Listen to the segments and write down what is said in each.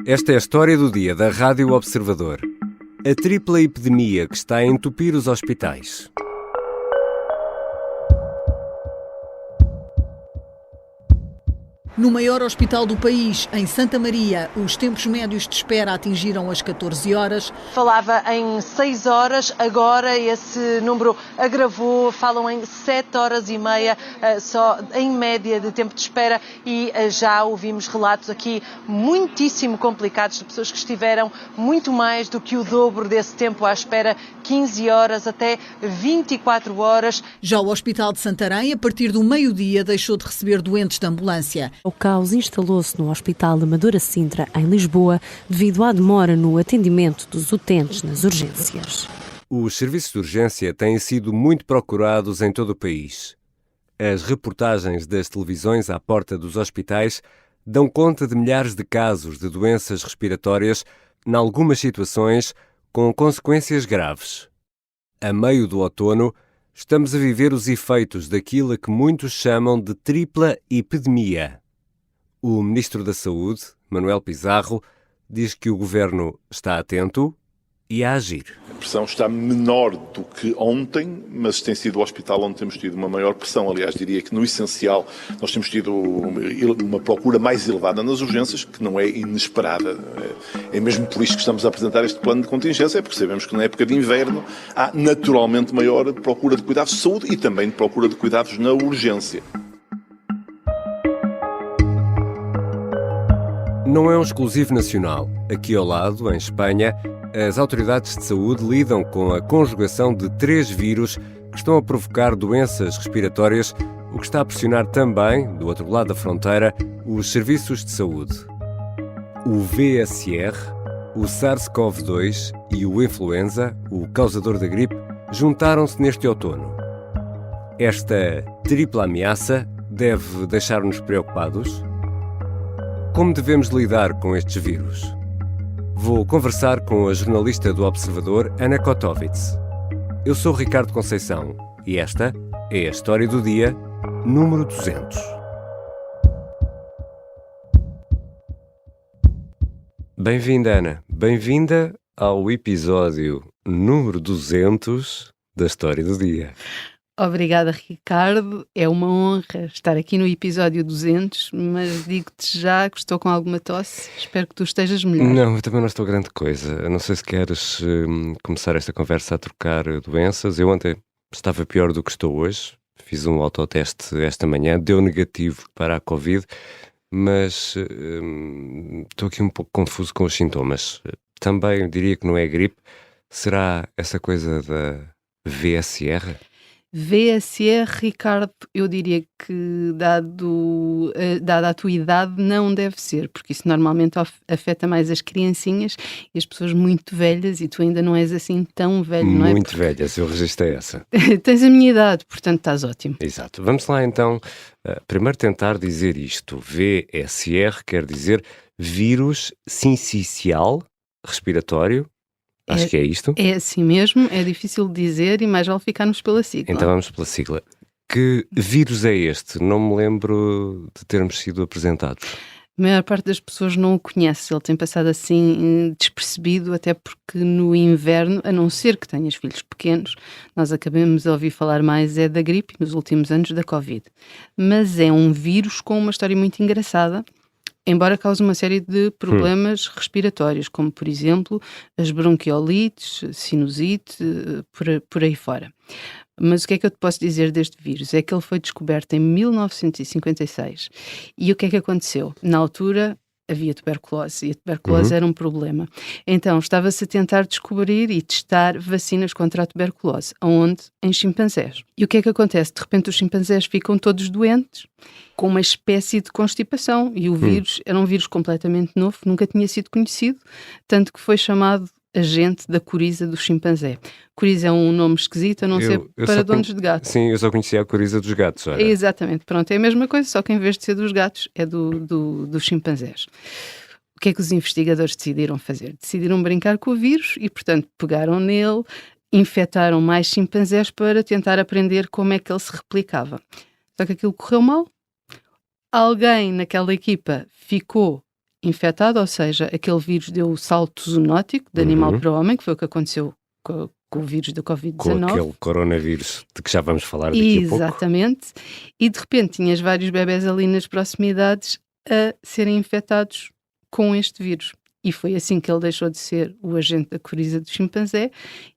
Esta é a história do dia da Rádio Observador. A tripla epidemia que está a entupir os hospitais. No maior hospital do país, em Santa Maria, os tempos médios de espera atingiram as 14 horas. Falava em 6 horas, agora esse número agravou, falam em 7 horas e meia, só em média de tempo de espera, e já ouvimos relatos aqui muitíssimo complicados de pessoas que estiveram muito mais do que o dobro desse tempo à espera, 15 horas até 24 horas. Já o Hospital de Santarém, a partir do meio-dia, deixou de receber doentes de ambulância. O caos instalou-se no Hospital Amadora Sintra, em Lisboa, devido à demora no atendimento dos utentes nas urgências. Os serviços de urgência têm sido muito procurados em todo o país. As reportagens das televisões à porta dos hospitais dão conta de milhares de casos de doenças respiratórias, em algumas situações com consequências graves. A meio do outono, estamos a viver os efeitos daquilo a que muitos chamam de tripla epidemia. O Ministro da Saúde, Manuel Pizarro, diz que o Governo está atento e a agir. A pressão está menor do que ontem, mas tem sido o hospital onde temos tido uma maior pressão. Aliás, diria que no essencial nós temos tido uma procura mais elevada nas urgências, que não é inesperada. É mesmo por isso que estamos a apresentar este plano de contingência, porque sabemos que na época de inverno há naturalmente maior procura de cuidados de saúde e também de procura de cuidados na urgência. Não é um exclusivo nacional. Aqui ao lado, em Espanha, as autoridades de saúde lidam com a conjugação de 3 vírus que estão a provocar doenças respiratórias, o que está a pressionar também, do outro lado da fronteira, os serviços de saúde. O VSR, o SARS-CoV-2 e o influenza, o causador da gripe, juntaram-se neste outono. Esta tripla ameaça deve deixar-nos preocupados? Como devemos lidar com estes vírus? Vou conversar com a jornalista do Observador, Ana Kotovits. Eu sou Ricardo Conceição e esta é a história do dia número 200. Bem-vinda, Ana. Bem-vinda ao episódio número 200 da história do dia. Obrigada, Ricardo. É uma honra estar aqui no episódio 200, mas digo-te já que estou com alguma tosse. Espero que tu estejas melhor. Não, eu também não estou grande coisa. Eu não sei se queres começar esta conversa a trocar doenças. Eu ontem estava pior do que estou hoje. Fiz um autoteste esta manhã, deu negativo para a Covid, mas estou aqui um pouco confuso com os sintomas. Também diria que não é gripe. Será essa coisa da VSR? VSR, Ricardo, eu diria que, dada a tua idade, não deve ser, porque isso normalmente afeta mais as criancinhas e as pessoas muito velhas, e tu ainda não és assim tão velho, não é? Muito velhas, eu registrei essa. Tens a minha idade, portanto estás ótimo. Exato. Vamos lá então, primeiro tentar dizer isto. VSR quer dizer vírus sincicial respiratório. Acho que é isto. É assim mesmo, é difícil de dizer e mais vale ficarmos pela sigla. Então vamos pela sigla. Que vírus é este? Não me lembro de termos sido apresentados. A maior parte das pessoas não o conhece, ele tem passado assim despercebido, até porque no inverno, a não ser que tenhas filhos pequenos, nós acabamos de ouvir falar mais da gripe nos últimos anos da Covid. Mas é um vírus com uma história muito engraçada, embora cause uma série de problemas respiratórios, como, por exemplo, as bronquiolites, sinusite, por aí fora. Mas o que é que eu te posso dizer deste vírus? É que ele foi descoberto em 1956. E o que é que aconteceu? Na altura havia tuberculose e a tuberculose era um problema. Então estava-se a tentar descobrir e testar vacinas contra a tuberculose. Aonde? Em chimpanzés. E o que é que acontece? De repente os chimpanzés ficam todos doentes, com uma espécie de constipação. E o vírus era um vírus completamente novo, nunca tinha sido conhecido, tanto que foi chamado agente da coriza do chimpanzé. Coriza é um nome esquisito, a não ser para donos de gato. Sim, eu só conhecia a coriza dos gatos. Olha. Exatamente, pronto, é a mesma coisa, só que em vez de ser dos gatos, é dos chimpanzés. O que é que os investigadores decidiram fazer? Decidiram brincar com o vírus e, portanto, pegaram nele, infectaram mais chimpanzés para tentar aprender como é que ele se replicava. Só que aquilo correu mal. Alguém naquela equipa ficou infectado, ou seja, aquele vírus deu o salto zoonótico de animal para homem, que foi o que aconteceu com o vírus da Covid-19. Com aquele coronavírus de que já vamos falar daqui a pouco. Exatamente. E de repente tinhas vários bebés ali nas proximidades a serem infectados com este vírus. E foi assim que ele deixou de ser o agente da coriza do chimpanzé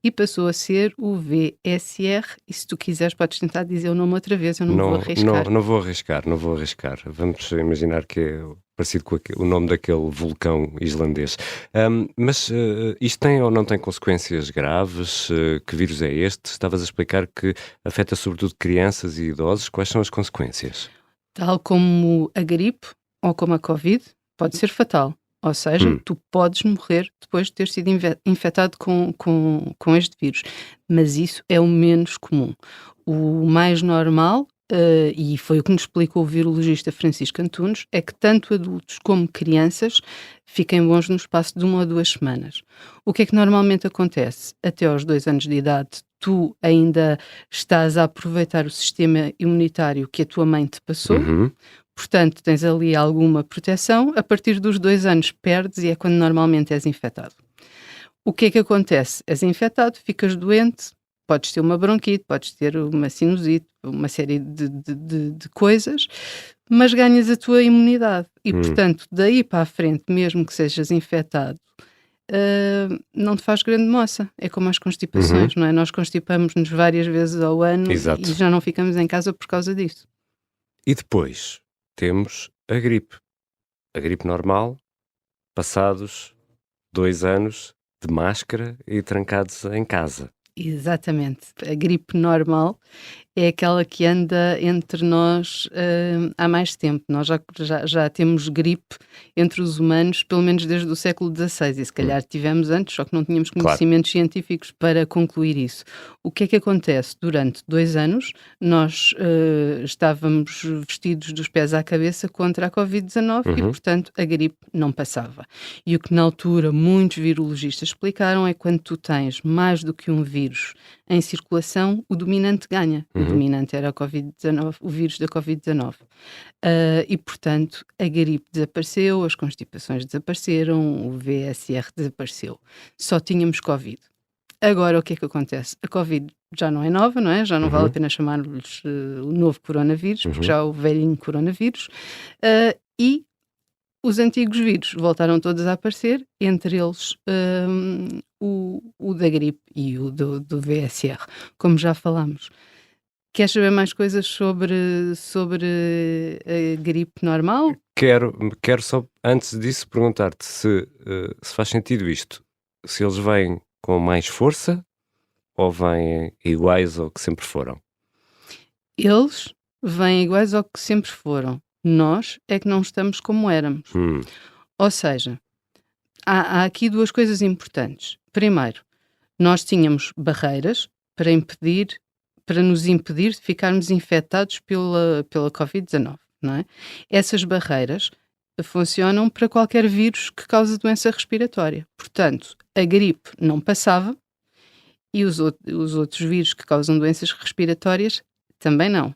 e passou a ser o VSR. E se tu quiseres podes tentar dizer o nome outra vez, eu não vou arriscar. Não vou arriscar. Vamos imaginar que é parecido com o nome daquele vulcão islandês. Mas isto tem ou não tem consequências graves? Que vírus é este? Estavas a explicar que afeta sobretudo crianças e idosos. Quais são as consequências? Tal como a gripe ou como a Covid, pode ser fatal. Ou seja, tu podes morrer depois de ter sido infectado com este vírus. Mas isso é o menos comum. O mais normal, e foi o que nos explicou o virologista Francisco Antunes, é que tanto adultos como crianças fiquem bons no espaço de 1 ou 2 semanas. O que é que normalmente acontece? Até aos 2 anos de idade, tu ainda estás a aproveitar o sistema imunitário que a tua mãe te passou. Portanto, tens ali alguma proteção, a partir dos 2 anos perdes e é quando normalmente és infectado. O que é que acontece? És infectado, ficas doente, podes ter uma bronquite, podes ter uma sinusite, uma série de coisas, mas ganhas a tua imunidade. E, portanto, daí para a frente, mesmo que sejas infectado, não te faz grande moça. É como as constipações, não é? Nós constipamos-nos várias vezes ao ano. Exato. E já não ficamos em casa por causa disso. E depois temos a gripe. A gripe normal, passados 2 anos de máscara e trancados em casa. Exatamente. A gripe normal é aquela que anda entre nós há mais tempo. Nós já temos gripe entre os humanos, pelo menos desde o século XVI, e se calhar tivemos antes, só que não tínhamos conhecimentos científicos para concluir isso. O que é que acontece? Durante 2 anos, nós estávamos vestidos dos pés à cabeça contra a Covid-19 e, portanto, a gripe não passava. E o que na altura muitos virologistas explicaram é que quando tu tens mais do que um vírus em circulação, o dominante ganha. O dominante era a Covid-19, o vírus da Covid-19. E, portanto, a gripe desapareceu, as constipações desapareceram, o VSR desapareceu. Só tínhamos Covid. Agora, o que é que acontece? A Covid já não é nova, não é? Já não vale a pena chamar-lhes o novo coronavírus, porque já é o velhinho coronavírus. E os antigos vírus voltaram todos a aparecer, entre eles o da gripe e o do VSR, como já falámos. Queres saber mais coisas sobre a gripe normal? Quero só, antes disso, perguntar-te se faz sentido isto. Se eles vêm com mais força ou vêm iguais ao que sempre foram? Eles vêm iguais ao que sempre foram. Nós é que não estamos como éramos. Ou seja, há aqui 2 coisas importantes. Primeiro, nós tínhamos barreiras para nos impedir de ficarmos infectados pela Covid-19, não é? Essas barreiras funcionam para qualquer vírus que cause doença respiratória. Portanto, a gripe não passava e os outros vírus que causam doenças respiratórias também não.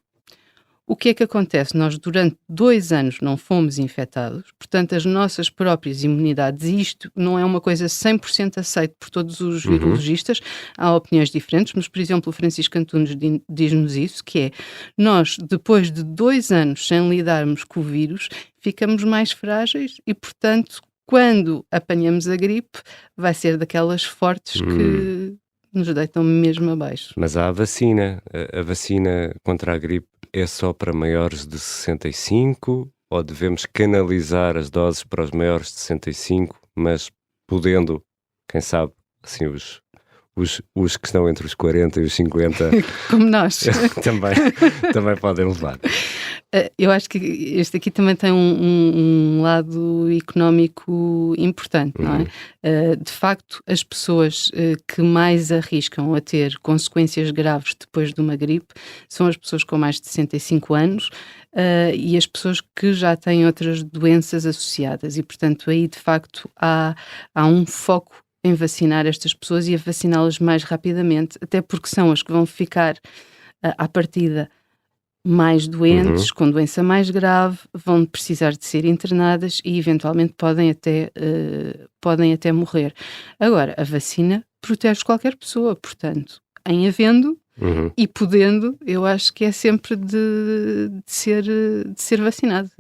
O que é que acontece? Nós durante 2 anos não fomos infectados, portanto as nossas próprias imunidades, e isto não é uma coisa 100% aceita por todos os virologistas, há opiniões diferentes, mas por exemplo o Francisco Antunes diz-nos isso, que é, nós depois de 2 anos sem lidarmos com o vírus, ficamos mais frágeis e portanto quando apanhamos a gripe vai ser daquelas fortes que nos deitam mesmo abaixo. Mas há a vacina contra a gripe é só para maiores de 65 ou devemos canalizar as doses para os maiores de 65, mas podendo, quem sabe, assim os que estão entre os 40 e os 50 como nós também podem levar. Eu acho que este aqui também tem um lado económico importante, não é? De facto, as pessoas que mais arriscam a ter consequências graves depois de uma gripe são as pessoas com mais de 65 anos e as pessoas que já têm outras doenças associadas e, portanto, aí de facto há um foco em vacinar estas pessoas e a vaciná-las mais rapidamente, até porque são as que vão ficar à partida mais doentes, com doença mais grave, vão precisar de ser internadas e eventualmente podem até morrer. Agora, a vacina protege qualquer pessoa, portanto, em havendo e podendo, eu acho que é sempre de ser vacinado.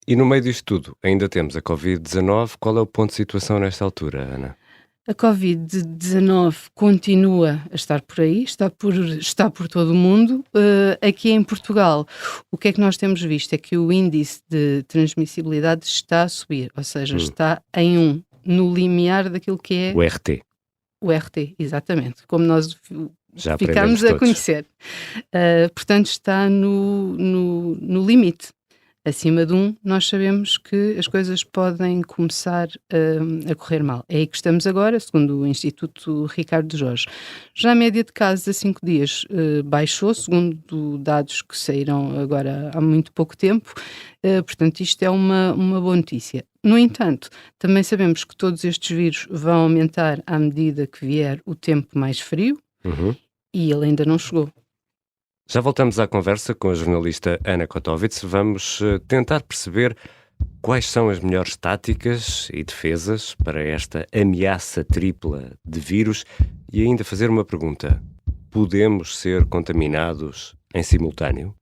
E no meio disto tudo, ainda temos a Covid-19. Qual é o ponto de situação nesta altura, Ana? A Covid-19 continua a estar por aí, está por todo o mundo. Aqui em Portugal, o que é que nós temos visto? É que o índice de transmissibilidade está a subir, ou seja, está em 1, no limiar daquilo que é... O RT. O RT, exatamente, como nós Já ficamos a todos conhecer. Portanto, está no limite. Acima de 1, nós sabemos que as coisas podem começar a correr mal. É aí que estamos agora, segundo o Instituto Ricardo Jorge. Já a média de casos a 5 dias baixou, segundo dados que saíram agora há muito pouco tempo. Portanto, isto é uma boa notícia. No entanto, também sabemos que todos estes vírus vão aumentar à medida que vier o tempo mais frio e ele ainda não chegou. Já voltamos à conversa com a jornalista Ana Kotovits. Vamos tentar perceber quais são as melhores táticas e defesas para esta ameaça tripla de vírus e ainda fazer uma pergunta. Podemos ser contaminados em simultâneo?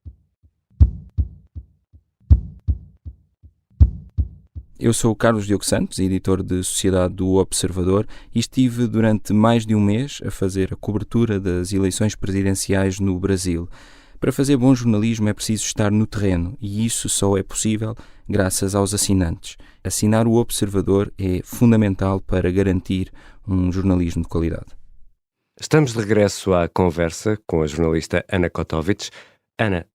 Eu sou o Carlos Diogo Santos, editor de Sociedade do Observador, e estive durante mais de um mês a fazer a cobertura das eleições presidenciais no Brasil. Para fazer bom jornalismo é preciso estar no terreno, e isso só é possível graças aos assinantes. Assinar o Observador é fundamental para garantir um jornalismo de qualidade. Estamos de regresso à conversa com a jornalista Ana Kotovits. Ana,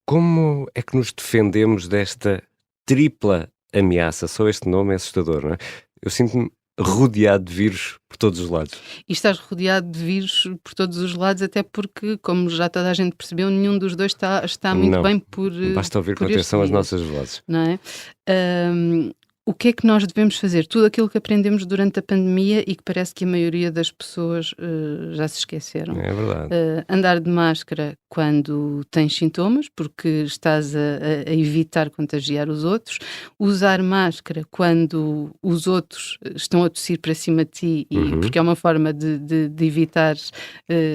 como é que nos defendemos desta tripla ameaça? Só este nome é assustador, não é? Eu sinto-me rodeado de vírus por todos os lados. E estás rodeado de vírus por todos os lados, até porque, como já toda a gente percebeu, nenhum dos dois está muito bem por... Basta ouvir com atenção as nossas vozes. Não é? O que é que nós devemos fazer? Tudo aquilo que aprendemos durante a pandemia e que parece que a maioria das pessoas já se esqueceram. É verdade. Andar de máscara quando tens sintomas, porque estás a evitar contagiar os outros. Usar máscara quando os outros estão a tossir para cima de ti, porque é uma forma de evitar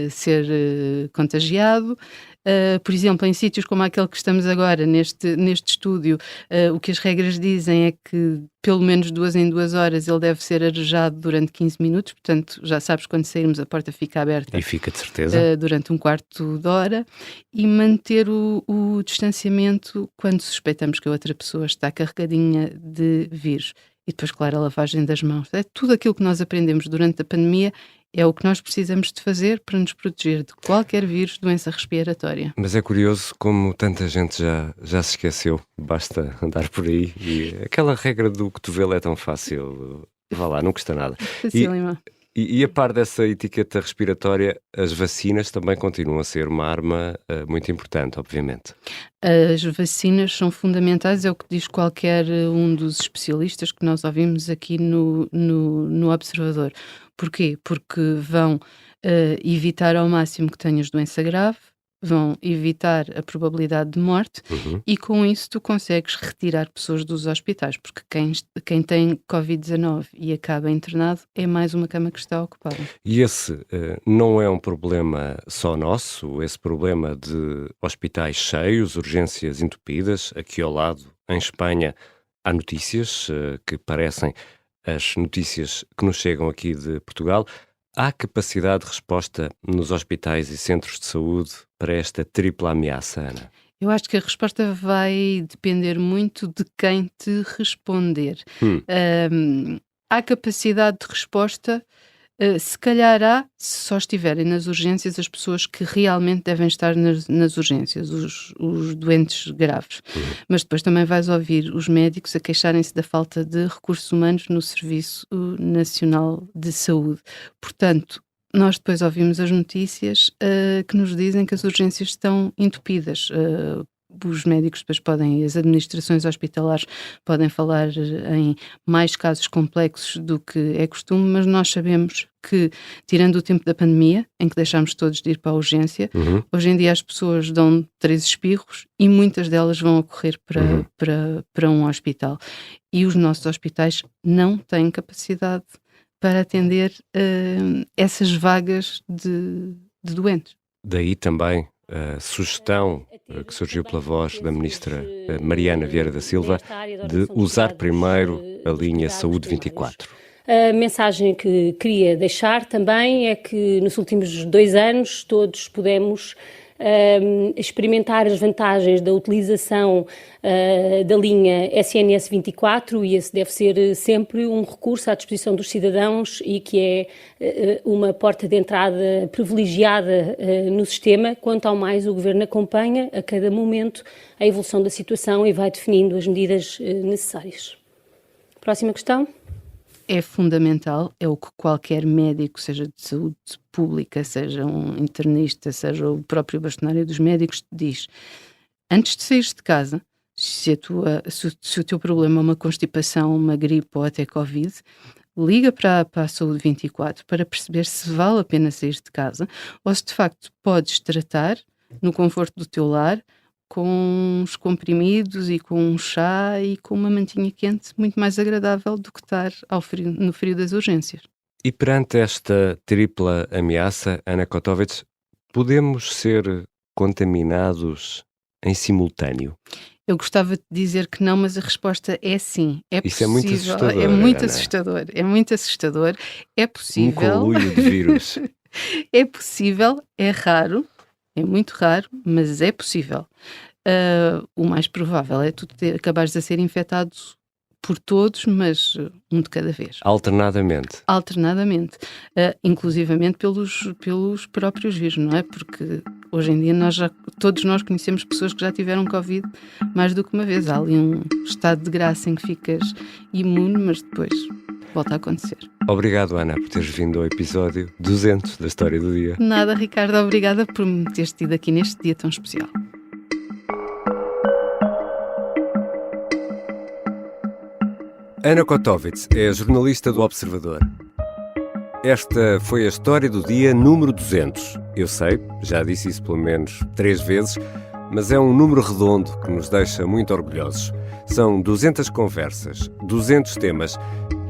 ser contagiado. Por exemplo, em sítios como aquele que estamos agora, neste estúdio, o que as regras dizem é que pelo menos 2 em 2 horas ele deve ser arejado durante 15 minutos, portanto já sabes, quando sairmos a porta fica aberta. E fica de certeza. Durante 1/4 de hora, e manter o distanciamento quando suspeitamos que a outra pessoa está carregadinha de vírus. E depois, claro, a lavagem das mãos. Tudo aquilo que nós aprendemos durante a pandemia é o que nós precisamos de fazer para nos proteger de qualquer vírus, doença respiratória. Mas é curioso como tanta gente já se esqueceu. Basta andar por aí e aquela regra do cotovelo é tão fácil. Vá lá, não custa nada. Facílima. E a par dessa etiqueta respiratória, as vacinas também continuam a ser uma arma muito importante, obviamente. As vacinas são fundamentais, é o que diz qualquer um dos especialistas que nós ouvimos aqui no Observador. Porquê? Porque vão evitar ao máximo que tenhas doença grave, vão evitar a probabilidade de morte e com isso tu consegues retirar pessoas dos hospitais, porque quem tem Covid-19 e acaba internado é mais uma cama que está ocupada. E esse não é um problema só nosso, esse problema de hospitais cheios, urgências entupidas. Aqui ao lado, em Espanha, há notícias que parecem as notícias que nos chegam aqui de Portugal. Há capacidade de resposta nos hospitais e centros de saúde para esta tripla ameaça, Ana? Eu acho que a resposta vai depender muito de quem te responder. Há capacidade de resposta, se calhar se só estiverem nas urgências as pessoas que realmente devem estar nas urgências, os doentes graves. Mas depois também vais ouvir os médicos a queixarem-se da falta de recursos humanos no Serviço Nacional de Saúde. Portanto, nós depois ouvimos as notícias que nos dizem que as urgências estão entupidas. Os médicos depois as administrações hospitalares podem falar em mais casos complexos do que é costume, mas nós sabemos que, tirando o tempo da pandemia, em que deixámos todos de ir para a urgência, hoje em dia as pessoas dão 3 espirros e muitas delas vão a correr para um hospital. E os nossos hospitais não têm capacidade para atender essas vagas de doentes. Daí também a sugestão que surgiu pela voz da ministra Mariana Vieira da Silva de usar primeiro a linha Saúde 24. A mensagem que queria deixar também é que nos últimos 2 anos todos pudemos experimentar as vantagens da utilização da linha SNS 24 e esse deve ser sempre um recurso à disposição dos cidadãos e que é uma porta de entrada privilegiada no sistema. Quanto ao mais, o Governo acompanha a cada momento a evolução da situação e vai definindo as medidas necessárias. Próxima questão. É fundamental, é o que qualquer médico, seja de saúde pública, seja um internista, seja o próprio bastonário dos médicos, diz. Antes de saíres de casa, se o teu problema é uma constipação, uma gripe ou até Covid, liga para a Saúde 24 para perceber se vale a pena sair de casa ou se de facto podes tratar no conforto do teu lar com uns comprimidos e com um chá e com uma mantinha quente muito mais agradável do que estar no frio das urgências. E perante esta tripla ameaça, Ana Kotovits, podemos ser contaminados em simultâneo? Eu gostava de dizer que não, mas a resposta é sim. É Isso possível. É muito assustador. É muito Ana. assustador. É muito assustador. É possível. Um conluio de vírus. É possível, é raro, é muito raro, mas é possível. O mais provável é tu acabares a ser infectado por todos, mas um de cada vez. Alternadamente. Alternadamente. Inclusivamente pelos próprios vírus, não é? Porque hoje em dia todos nós conhecemos pessoas que já tiveram Covid mais do que uma vez. Há ali um estado de graça em que ficas imune, mas depois volta a acontecer. Obrigado, Ana, por teres vindo ao episódio 200 da História do Dia. Nada, Ricardo, obrigada por me teres tido aqui neste dia tão especial. Ana Kotovits é jornalista do Observador. Esta foi a História do Dia número 200. Eu sei, já disse isso pelo menos 3 vezes, mas é um número redondo que nos deixa muito orgulhosos. São 200 conversas, 200 temas.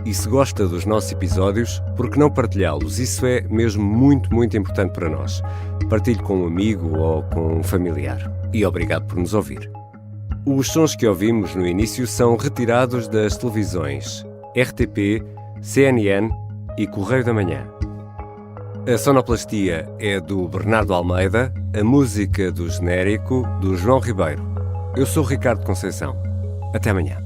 E se gosta dos nossos episódios, por que não partilhá-los? Isso é mesmo muito, muito importante para nós. Partilhe com um amigo ou com um familiar. E obrigado por nos ouvir. Os sons que ouvimos no início são retirados das televisões RTP, CNN e Correio da Manhã. A sonoplastia é do Bernardo Almeida, a música do genérico do João Ribeiro. Eu sou Ricardo Conceição. Até amanhã.